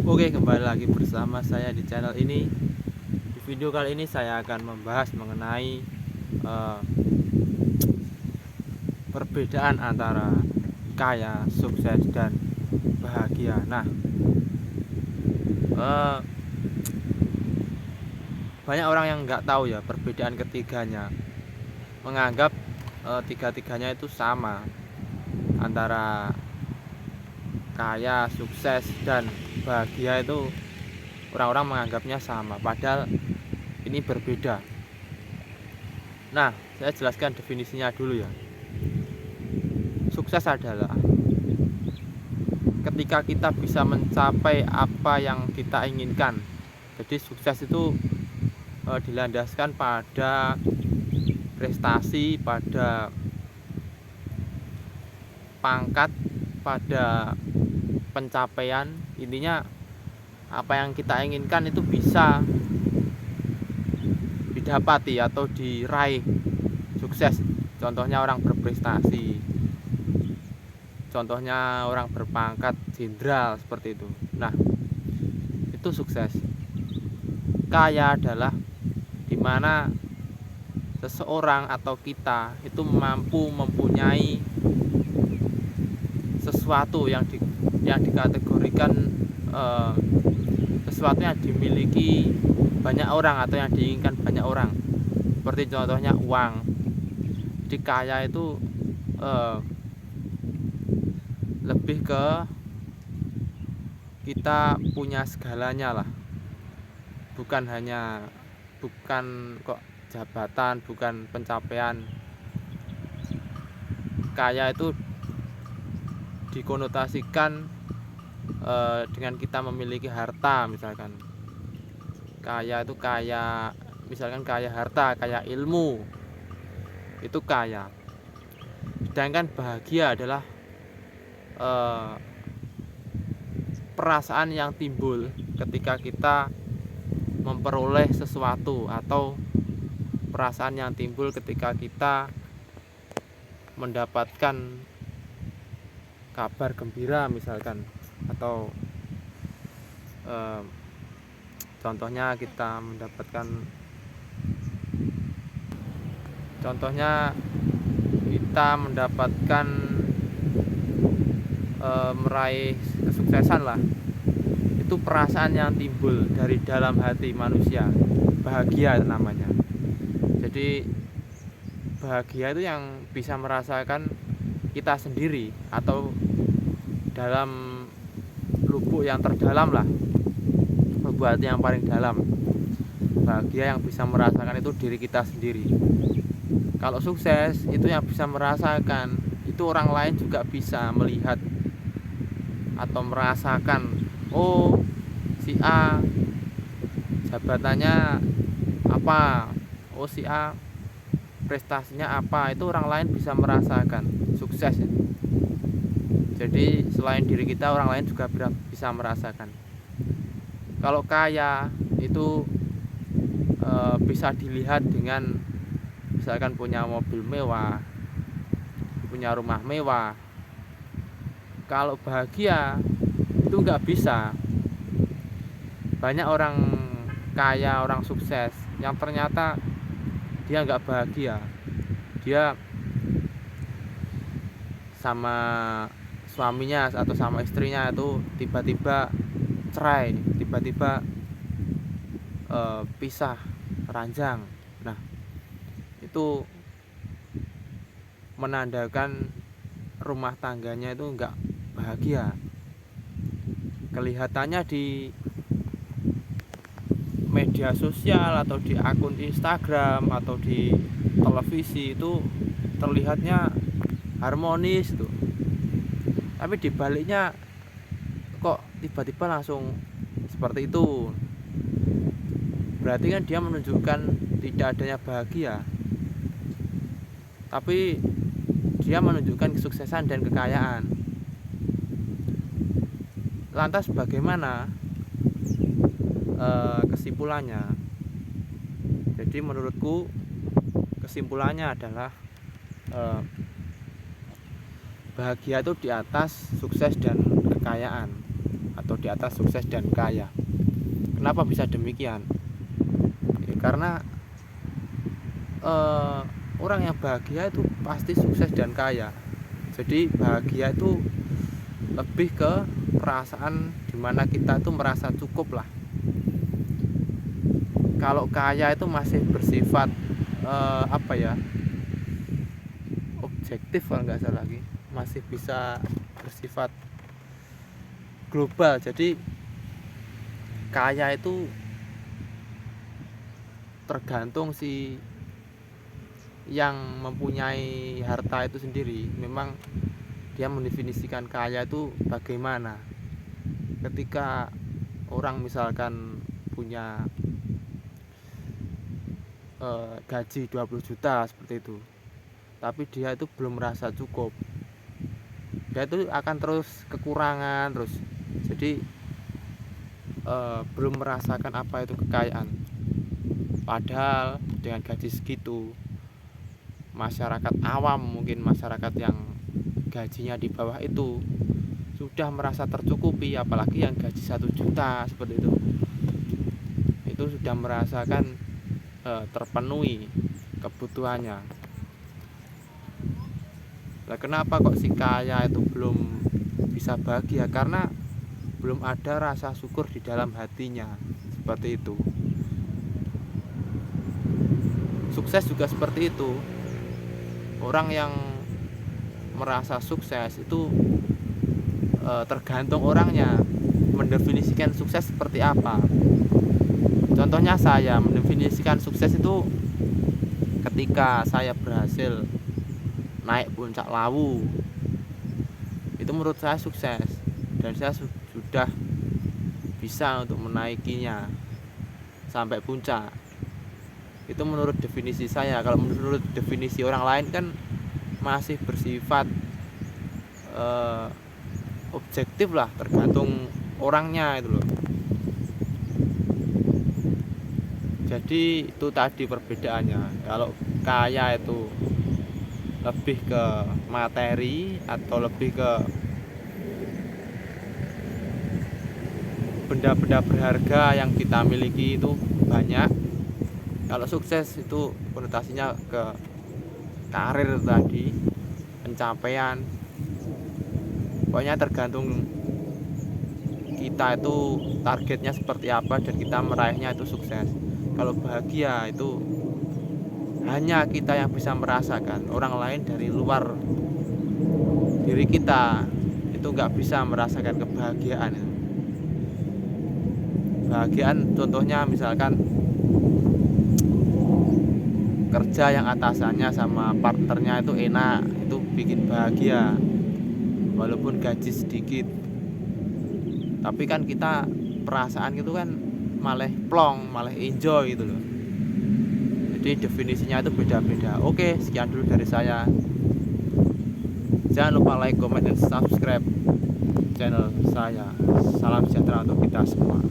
Oke, kembali lagi bersama saya di channel ini. Di video kali ini saya akan membahas mengenai eh, perbedaan antara kaya, sukses, dan bahagia. Nah, eh, banyak orang yang nggak tahu ya perbedaan ketiganya, menganggap tiga-tiganya itu sama, antara kaya, sukses, dan bahagia itu orang-orang menganggapnya sama, padahal ini berbeda. Nah, saya jelaskan definisinya dulu ya. Sukses adalah ketika kita bisa mencapai apa yang kita inginkan. Jadi sukses itu dilandaskan pada prestasi, pada pangkat, pada pencapaian. Intinya apa yang kita inginkan itu bisa didapati atau diraih. Sukses, contohnya orang berprestasi, contohnya orang berpangkat jenderal, seperti itu. Nah, itu sukses. Kaya adalah dimana seseorang atau kita itu mampu mempunyai sesuatu yang dikategorikan sesuatu yang dimiliki banyak orang atau yang diinginkan banyak orang. Seperti contohnya uang. Jadi kaya itu lebih ke kita punya segalanya lah, bukan kok jabatan, bukan pencapaian. Kaya itu dikonotasikan dengan kita memiliki harta. Misalkan kaya itu kaya, misalkan kaya harta, kaya ilmu, itu kaya. Sedangkan bahagia adalah perasaan yang timbul ketika kita memperoleh sesuatu, atau perasaan yang timbul ketika kita mendapatkan kabar gembira misalkan, atau contohnya kita mendapatkan meraih kesuksesan lah. Itu perasaan yang timbul dari dalam hati manusia, bahagia namanya. Jadi bahagia itu yang bisa merasakan kita sendiri, atau dalam lubuk yang terdalam lah, lubuk hati yang paling dalam. Bahagia yang bisa merasakan itu diri kita sendiri. Kalau sukses itu yang bisa merasakan itu orang lain juga bisa melihat atau merasakan, oh si A jabatannya apa, oh si A prestasinya apa, itu orang lain bisa merasakan sukses ya. Jadi selain diri kita, orang lain juga bisa merasakan. Kalau kaya itu bisa dilihat dengan misalkan punya mobil mewah, punya rumah mewah. Kalau bahagia itu nggak bisa. Banyak orang kaya, orang sukses yang ternyata dia nggak bahagia. Dia sama suaminya atau sama istrinya itu tiba-tiba cerai, tiba-tiba pisah, ranjang. Nah, itu menandakan rumah tangganya itu nggak bahagia. Kelihatannya di media sosial atau di akun Instagram atau di televisi itu terlihatnya harmonis tuh, tapi dibaliknya kok tiba-tiba langsung seperti itu. Berarti kan dia menunjukkan tidak adanya bahagia, tapi dia menunjukkan kesuksesan dan kekayaan. Lantas bagaimana kesimpulannya? Jadi menurutku kesimpulannya adalah bahagia itu di atas sukses dan kekayaan, atau di atas sukses dan kaya. Kenapa bisa demikian? Ya, karena orang yang bahagia itu pasti sukses dan kaya. Jadi bahagia itu lebih ke perasaan dimana kita itu merasa cukup lah. Kalau kaya itu masih bersifat objektif, kalau nggak salah lagi, masih bisa bersifat global. Jadi kaya itu tergantung si yang mempunyai harta itu sendiri. Memang dia mendefinisikan kaya itu bagaimana. Ketika orang misalkan punya gaji 20 juta seperti itu, tapi dia itu belum merasa cukup, dia itu akan terus kekurangan terus. Jadi belum merasakan apa itu kekayaan. Padahal dengan gaji segitu, masyarakat awam, mungkin masyarakat yang gajinya di bawah itu sudah merasa tercukupi. Apalagi yang gaji 1 juta seperti itu sudah merasakan terpenuhi kebutuhannya. Nah, kenapa kok si kaya itu belum bisa bahagia? Karena belum ada rasa syukur di dalam hatinya, seperti itu. Sukses juga seperti itu. Orang yang merasa sukses itu tergantung orangnya mendefinisikan sukses seperti apa. Contohnya saya mendefinisikan sukses itu ketika saya berhasil naik puncak Lawu. Itu menurut saya sukses, dan saya sudah bisa untuk menaikinya sampai puncak. Itu menurut definisi saya. Kalau menurut definisi orang lain kan masih bersifat objektif lah, tergantung orangnya itu loh. Jadi itu tadi perbedaannya. Kalau kaya itu lebih ke materi atau lebih ke benda-benda berharga yang kita miliki itu banyak. Kalau sukses itu konotasinya ke karir tadi, pencapaian. Pokoknya tergantung kita itu targetnya seperti apa dan kita meraihnya itu sukses. Kalau bahagia itu hanya kita yang bisa merasakan. Orang lain dari luar diri kita itu nggak bisa merasakan kebahagiaan. Bahagiaan contohnya misalkan kerja yang atasannya sama partnernya itu enak, itu bikin bahagia walaupun gaji sedikit. Tapi kan kita perasaan itu kan malah plong, malah enjoy gitu loh. Jadi definisinya itu beda-beda. Oke, sekian dulu dari saya. Jangan lupa like, comment, dan subscribe channel saya. Salam sejahtera untuk kita semua.